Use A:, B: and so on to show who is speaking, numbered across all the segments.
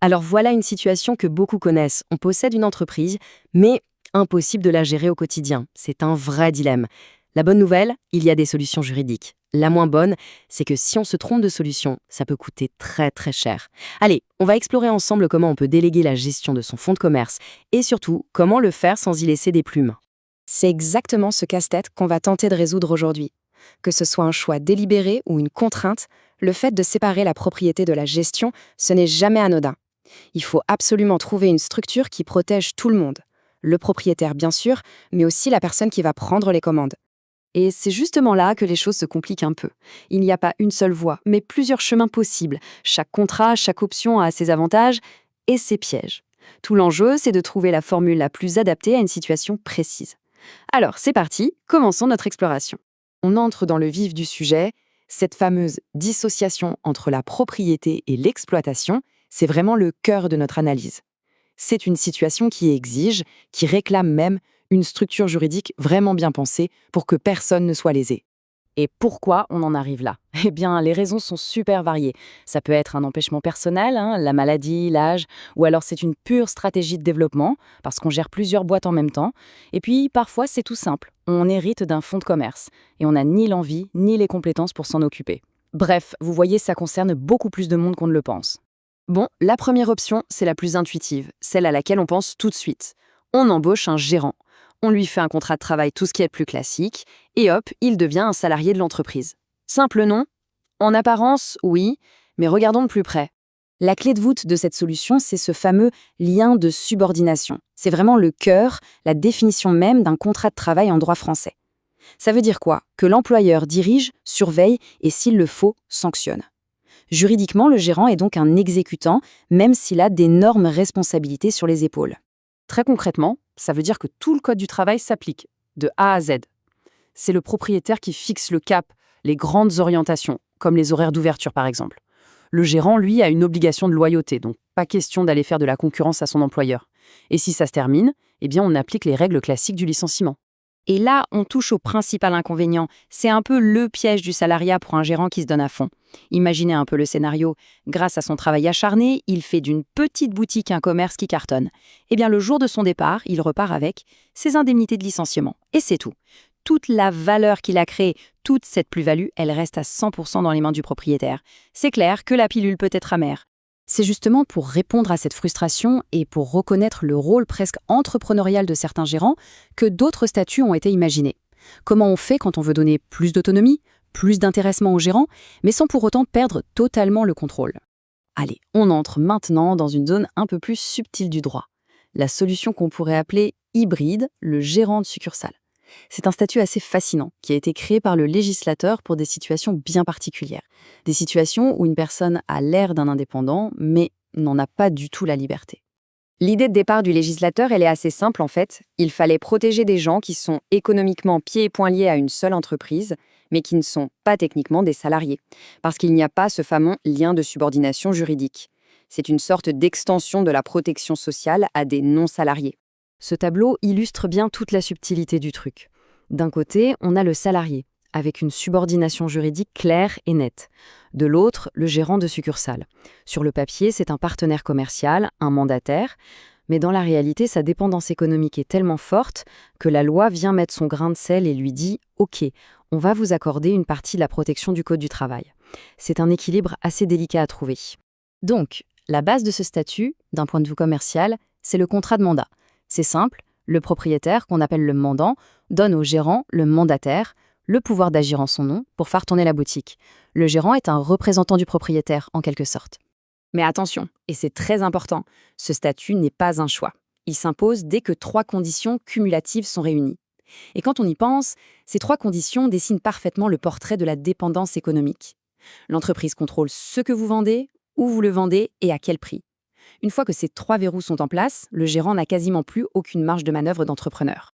A: Alors voilà une situation que beaucoup connaissent. On possède une entreprise, mais impossible de la gérer au quotidien. C'est un vrai dilemme. La bonne nouvelle, il y a des solutions juridiques. La moins bonne, c'est que si on se trompe de solution, ça peut coûter très très cher. Allez, on va explorer ensemble comment on peut déléguer la gestion de son fonds de commerce et surtout comment le faire sans y laisser des plumes. C'est exactement ce casse-tête qu'on va tenter de résoudre aujourd'hui. Que ce soit un choix délibéré ou une contrainte, le fait de séparer la propriété de la gestion, ce n'est jamais anodin. Il faut absolument trouver une structure qui protège tout le monde. Le propriétaire, bien sûr, mais aussi la personne qui va prendre les commandes. Et c'est justement là que les choses se compliquent un peu. Il n'y a pas une seule voie, mais plusieurs chemins possibles. Chaque contrat, chaque option a ses avantages et ses pièges. Tout l'enjeu, c'est de trouver la formule la plus adaptée à une situation précise. Alors, c'est parti, commençons notre exploration. On entre dans le vif du sujet. Cette fameuse dissociation entre la propriété et l'exploitation, c'est vraiment le cœur de notre analyse. C'est une situation qui exige, qui réclame même une structure juridique vraiment bien pensée pour que personne ne soit lésé. Et pourquoi on en arrive là? Eh bien, les raisons sont super variées. Ça peut être un empêchement personnel, la maladie, l'âge, ou alors c'est une pure stratégie de développement, parce qu'on gère plusieurs boîtes en même temps. Et puis, parfois, c'est tout simple. On hérite d'un fonds de commerce, et on n'a ni l'envie, ni les compétences pour s'en occuper. Bref, vous voyez, ça concerne beaucoup plus de monde qu'on ne le pense. Bon, la première option, c'est la plus intuitive, celle à laquelle on pense tout de suite. On embauche un gérant. On lui fait un contrat de travail, tout ce qui est plus classique, et hop, il devient un salarié de l'entreprise. Simple non? En apparence, oui, mais regardons de plus près. La clé de voûte de cette solution, c'est ce fameux lien de subordination. C'est vraiment le cœur, la définition même d'un contrat de travail en droit français. Ça veut dire quoi? Que l'employeur dirige, surveille et, s'il le faut, sanctionne. Juridiquement, le gérant est donc un exécutant, même s'il a d'énormes responsabilités sur les épaules. Très concrètement, ça veut dire que tout le code du travail s'applique, de A à Z. C'est le propriétaire qui fixe le cap, les grandes orientations, comme les horaires d'ouverture par exemple. Le gérant, lui, a une obligation de loyauté, donc pas question d'aller faire de la concurrence à son employeur. Et si ça se termine, eh bien on applique les règles classiques du licenciement. Et là, on touche au principal inconvénient. C'est un peu le piège du salariat pour un gérant qui se donne à fond. Imaginez un peu le scénario. Grâce à son travail acharné, il fait d'une petite boutique un commerce qui cartonne. Eh bien, le jour de son départ, il repart avec ses indemnités de licenciement. Et c'est tout. Toute la valeur qu'il a créée, toute cette plus-value, elle reste à 100% dans les mains du propriétaire. C'est clair que la pilule peut être amère. C'est justement pour répondre à cette frustration et pour reconnaître le rôle presque entrepreneurial de certains gérants que d'autres statuts ont été imaginés. Comment on fait quand on veut donner plus d'autonomie, plus d'intéressement aux gérants, mais sans pour autant perdre totalement le contrôle? Allez, on entre maintenant dans une zone un peu plus subtile du droit. La solution qu'on pourrait appeler hybride, le gérant de succursale. C'est un statut assez fascinant qui a été créé par le législateur pour des situations bien particulières. Des situations où une personne a l'air d'un indépendant, mais n'en a pas du tout la liberté. L'idée de départ du législateur, elle est assez simple en fait. Il fallait protéger des gens qui sont économiquement pieds et poings liés à une seule entreprise, mais qui ne sont pas techniquement des salariés, parce qu'il n'y a pas ce fameux lien de subordination juridique. C'est une sorte d'extension de la protection sociale à des non-salariés. Ce tableau illustre bien toute la subtilité du truc. D'un côté, on a le salarié, avec une subordination juridique claire et nette. De l'autre, le gérant de succursale. Sur le papier, c'est un partenaire commercial, un mandataire, mais dans la réalité, sa dépendance économique est tellement forte que la loi vient mettre son grain de sel et lui dit « Ok, on va vous accorder une partie de la protection du Code du travail ». C'est un équilibre assez délicat à trouver. Donc, la base de ce statut, d'un point de vue commercial, c'est le contrat de mandat. C'est simple, le propriétaire, qu'on appelle le mandant, donne au gérant, le mandataire, le pouvoir d'agir en son nom pour faire tourner la boutique. Le gérant est un représentant du propriétaire, en quelque sorte. Mais attention, et c'est très important, ce statut n'est pas un choix. Il s'impose dès que 3 conditions cumulatives sont réunies. Et quand on y pense, ces 3 conditions dessinent parfaitement le portrait de la dépendance économique. L'entreprise contrôle ce que vous vendez, où vous le vendez et à quel prix. Une fois que ces 3 verrous sont en place, le gérant n'a quasiment plus aucune marge de manœuvre d'entrepreneur.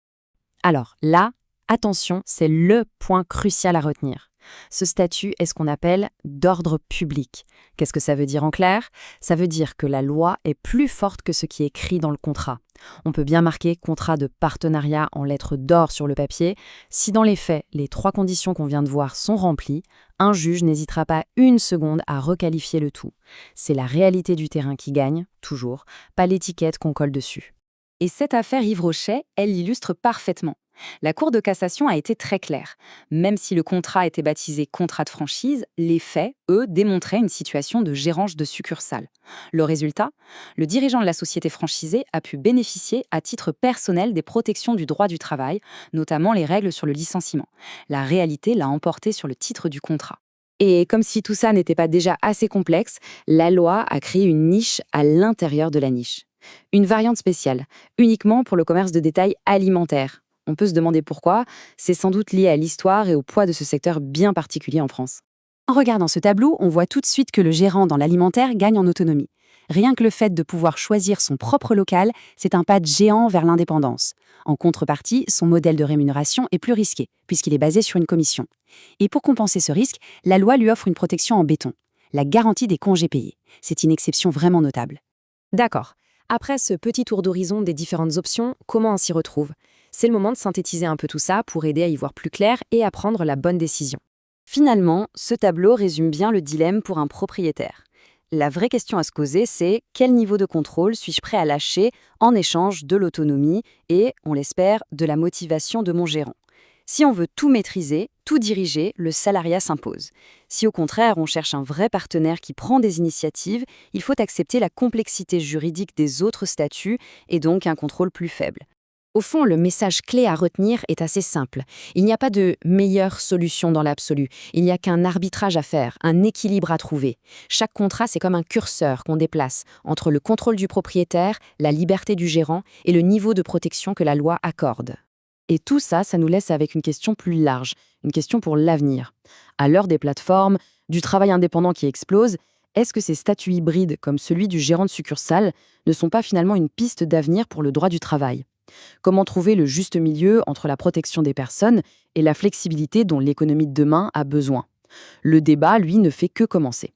A: Alors là, attention, c'est le point crucial à retenir. Ce statut est ce qu'on appelle d'ordre public. Qu'est-ce que ça veut dire en clair? Ça veut dire que la loi est plus forte que ce qui est écrit dans le contrat. On peut bien marquer contrat de partenariat en lettres d'or sur le papier. Si dans les faits, les 3 conditions qu'on vient de voir sont remplies, un juge n'hésitera pas une seconde à requalifier le tout. C'est la réalité du terrain qui gagne, toujours, pas l'étiquette qu'on colle dessus. Et cette affaire Yves Rocher, elle l'illustre parfaitement. La Cour de cassation a été très claire. Même si le contrat était baptisé contrat de franchise, les faits, eux, démontraient une situation de gérance de succursale. Le résultat, le dirigeant de la société franchisée a pu bénéficier à titre personnel des protections du droit du travail, notamment les règles sur le licenciement. La réalité l'a emporté sur le titre du contrat. Et comme si tout ça n'était pas déjà assez complexe, la loi a créé une niche à l'intérieur de la niche. Une variante spéciale, uniquement pour le commerce de détail alimentaire. On peut se demander pourquoi, c'est sans doute lié à l'histoire et au poids de ce secteur bien particulier en France. En regardant ce tableau, on voit tout de suite que le gérant dans l'alimentaire gagne en autonomie. Rien que le fait de pouvoir choisir son propre local, c'est un pas de géant vers l'indépendance. En contrepartie, son modèle de rémunération est plus risqué, puisqu'il est basé sur une commission. Et pour compenser ce risque, la loi lui offre une protection en béton, la garantie des congés payés. C'est une exception vraiment notable. D'accord. Après ce petit tour d'horizon des différentes options, comment on s'y retrouve? C'est le moment de synthétiser un peu tout ça pour aider à y voir plus clair et à prendre la bonne décision. Finalement, ce tableau résume bien le dilemme pour un propriétaire. La vraie question à se poser, c'est quel niveau de contrôle suis-je prêt à lâcher en échange de l'autonomie et, on l'espère, de la motivation de mon gérant? Si on veut tout maîtriser, tout diriger, le salariat s'impose. Si au contraire on cherche un vrai partenaire qui prend des initiatives, il faut accepter la complexité juridique des autres statuts et donc un contrôle plus faible. Au fond, le message clé à retenir est assez simple. Il n'y a pas de meilleure solution dans l'absolu. Il n'y a qu'un arbitrage à faire, un équilibre à trouver. Chaque contrat, c'est comme un curseur qu'on déplace entre le contrôle du propriétaire, la liberté du gérant et le niveau de protection que la loi accorde. Et tout ça, ça nous laisse avec une question plus large, une question pour l'avenir. À l'heure des plateformes, du travail indépendant qui explose, est-ce que ces statuts hybrides, comme celui du gérant de succursale, ne sont pas finalement une piste d'avenir pour le droit du travail? Comment trouver le juste milieu entre la protection des personnes et la flexibilité dont l'économie de demain a besoin? Le débat, lui, ne fait que commencer.